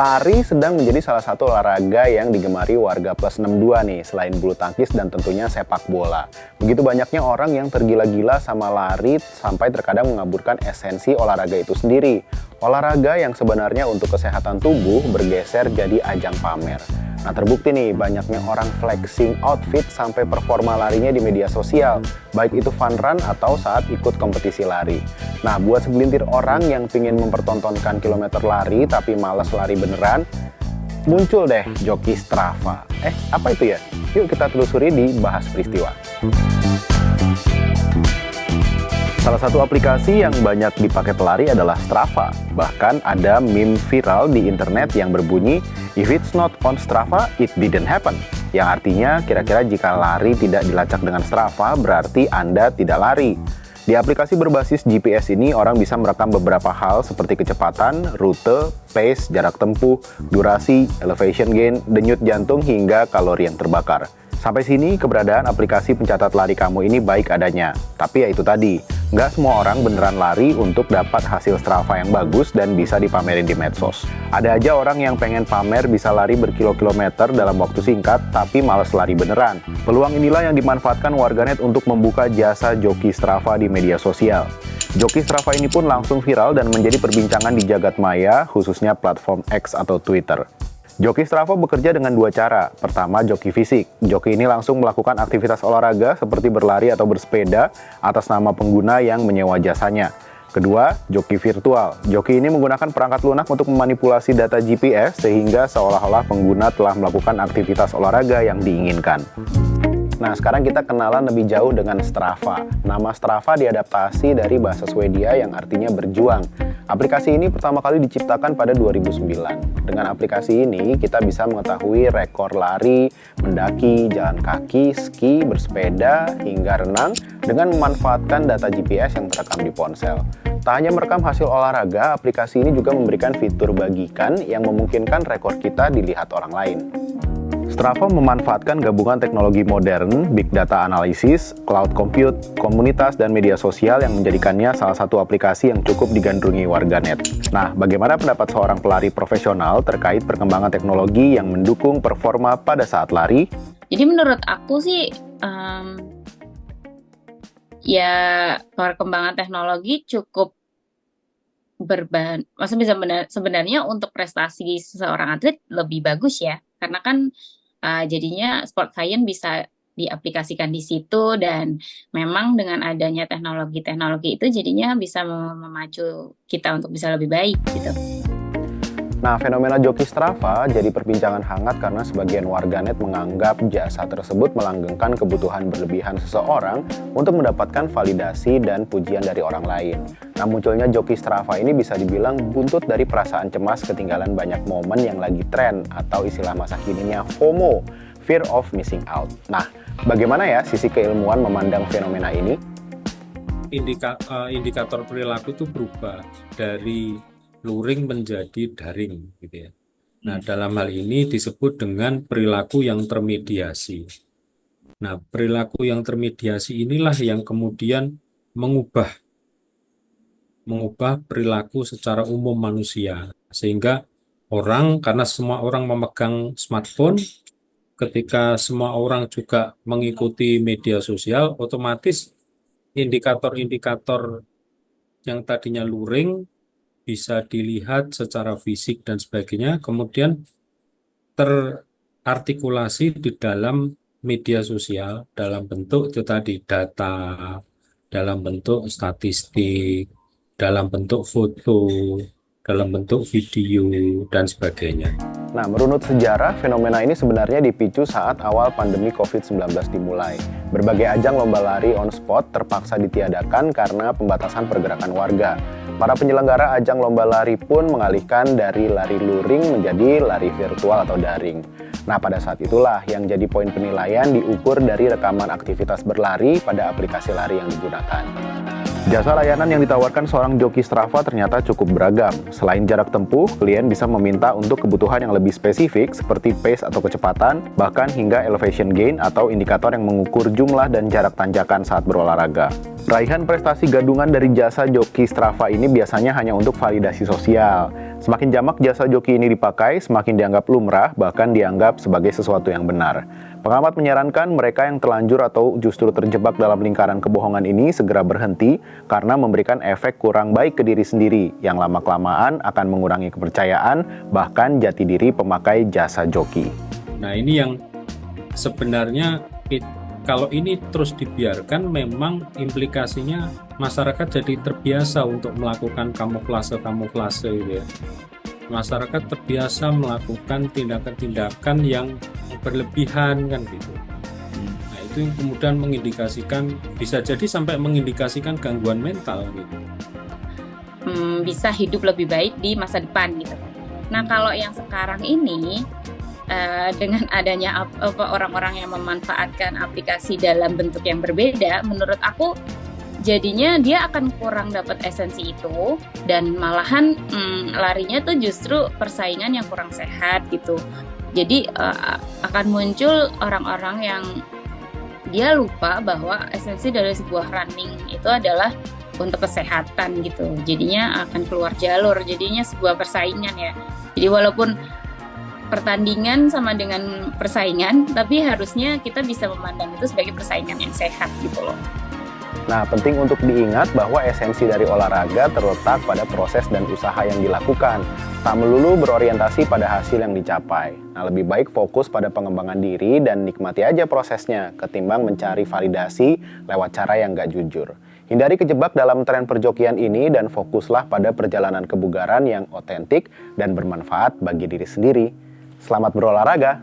Lari sedang menjadi salah satu olahraga yang digemari warga plus 62 nih, selain bulu tangkis dan tentunya sepak bola. Begitu banyaknya orang yang tergila-gila sama lari sampai terkadang mengaburkan esensi olahraga itu sendiri. Olahraga yang sebenarnya untuk kesehatan tubuh bergeser jadi ajang pamer. Nah, terbukti nih banyaknya orang flexing outfit sampai performa larinya di media sosial, baik itu fun run atau saat ikut kompetisi lari. Nah, buat segelintir orang yang pingin mempertontonkan kilometer lari tapi malas lari beneran, muncul deh joki Strava. Apa itu ya? Yuk kita telusuri di Bahas Peristiwa. Salah satu aplikasi yang banyak dipakai pelari adalah Strava. Bahkan ada meme viral di internet yang berbunyi, "If it's not on Strava, it didn't happen." Yang artinya kira-kira jika lari tidak dilacak dengan Strava, berarti Anda tidak lari. Di aplikasi berbasis GPS ini, orang bisa merekam beberapa hal seperti kecepatan, rute, pace, jarak tempuh, durasi, elevation gain, denyut jantung, hingga kalori yang terbakar. Sampai sini, keberadaan aplikasi pencatat lari kamu ini baik adanya. Tapi ya itu tadi, nggak semua orang beneran lari untuk dapat hasil Strava yang bagus dan bisa dipamerin di medsos. Ada aja orang yang pengen pamer bisa lari berkilo-kilometer dalam waktu singkat, tapi males lari beneran. Peluang inilah yang dimanfaatkan warganet untuk membuka jasa joki Strava di media sosial. Joki Strava ini pun langsung viral dan menjadi perbincangan di jagat maya, khususnya platform X atau Twitter. Joki Strava bekerja dengan dua cara. Pertama, joki fisik. Joki ini langsung melakukan aktivitas olahraga seperti berlari atau bersepeda atas nama pengguna yang menyewa jasanya. Kedua, joki virtual. Joki ini menggunakan perangkat lunak untuk memanipulasi data GPS sehingga seolah-olah pengguna telah melakukan aktivitas olahraga yang diinginkan. Nah, sekarang kita kenalan lebih jauh dengan Strava. Nama Strava diadaptasi dari bahasa Swedia yang artinya berjuang. Aplikasi ini pertama kali diciptakan pada 2009. Dengan aplikasi ini, kita bisa mengetahui rekor lari, mendaki, jalan kaki, ski, bersepeda, hingga renang dengan memanfaatkan data GPS yang terekam di ponsel. Tak hanya merekam hasil olahraga, aplikasi ini juga memberikan fitur bagikan yang memungkinkan rekor kita dilihat orang lain. Strava memanfaatkan gabungan teknologi modern, big data analysis, cloud compute, komunitas, dan media sosial yang menjadikannya salah satu aplikasi yang cukup digandrungi warganet. Nah, bagaimana pendapat seorang pelari profesional terkait perkembangan teknologi yang mendukung performa pada saat lari? Jadi menurut aku sih, ya perkembangan teknologi cukup maksudnya sebenarnya untuk prestasi seseorang atlet lebih bagus ya, karena kan jadinya sport science bisa diaplikasikan di situ dan memang dengan adanya teknologi itu jadinya bisa memacu kita untuk bisa lebih baik gitu. Nah, fenomena joki Strava jadi perbincangan hangat karena sebagian warganet menganggap jasa tersebut melanggengkan kebutuhan berlebihan seseorang untuk mendapatkan validasi dan pujian dari orang lain. Nah, munculnya joki Strava ini bisa dibilang buntut dari perasaan cemas ketinggalan banyak momen yang lagi tren atau istilah masa kininya FOMO, Fear of Missing Out. Nah, bagaimana ya sisi keilmuan memandang fenomena ini? Indikator perilaku itu berubah dari luring menjadi daring gitu ya. Nah, dalam hal ini disebut dengan perilaku yang termediasi. Nah, perilaku yang termediasi inilah yang kemudian mengubah perilaku secara umum manusia. Sehingga karena semua orang memegang smartphone, ketika semua orang juga mengikuti media sosial, otomatis indikator-indikator yang tadinya luring bisa dilihat secara fisik dan sebagainya, kemudian terartikulasi di dalam media sosial dalam bentuk itu tadi data, dalam bentuk statistik, dalam bentuk foto, dalam bentuk video, dan sebagainya. Nah, merunut sejarah, fenomena ini sebenarnya dipicu saat awal pandemi COVID-19 dimulai. Berbagai ajang lomba lari on spot terpaksa ditiadakan karena pembatasan pergerakan warga. Para penyelenggara ajang lomba lari pun mengalihkan dari lari luring menjadi lari virtual atau daring. Nah, pada saat itulah yang jadi poin penilaian diukur dari rekaman aktivitas berlari pada aplikasi lari yang digunakan. Jasa layanan yang ditawarkan seorang joki Strava ternyata cukup beragam. Selain jarak tempuh, klien bisa meminta untuk kebutuhan yang lebih spesifik seperti pace atau kecepatan, bahkan hingga elevation gain atau indikator yang mengukur jumlah dan jarak tanjakan saat berolahraga. Raihan prestasi gadungan dari jasa joki Strava ini biasanya hanya untuk validasi sosial. Semakin jamak jasa joki ini dipakai, semakin dianggap lumrah, bahkan dianggap sebagai sesuatu yang benar. Pengamat menyarankan mereka yang terlanjur atau justru terjebak dalam lingkaran kebohongan ini segera berhenti karena memberikan efek kurang baik ke diri sendiri, yang lama-kelamaan akan mengurangi kepercayaan, bahkan jati diri pemakai jasa joki. Nah, ini yang sebenarnya kalau ini terus dibiarkan, memang implikasinya masyarakat jadi terbiasa untuk melakukan kamuflase gitu ya. Masyarakat terbiasa melakukan tindakan-tindakan yang berlebihan kan gitu. Nah, itu yang kemudian mengindikasikan, bisa jadi sampai mengindikasikan gangguan mental gitu. Bisa hidup lebih baik di masa depan gitu. Nah, kalau yang sekarang ini dengan adanya orang-orang yang memanfaatkan aplikasi dalam bentuk yang berbeda, menurut aku jadinya dia akan kurang dapat esensi itu, dan malahan larinya tuh justru persaingan yang kurang sehat gitu. Jadi akan muncul orang-orang yang dia lupa bahwa esensi dari sebuah running itu adalah untuk kesehatan gitu. Jadinya akan keluar jalur, jadinya sebuah persaingan ya. Jadi walaupun pertandingan sama dengan persaingan, tapi harusnya kita bisa memandang itu sebagai persaingan yang sehat gitu loh. Nah, penting untuk diingat bahwa esensi dari olahraga terletak pada proses dan usaha yang dilakukan, tak melulu berorientasi pada hasil yang dicapai. Nah, lebih baik fokus pada pengembangan diri dan nikmati aja prosesnya, ketimbang mencari validasi lewat cara yang gak jujur. Hindari kejebak dalam tren perjokian ini dan fokuslah pada perjalanan kebugaran yang otentik dan bermanfaat bagi diri sendiri. Selamat berolahraga!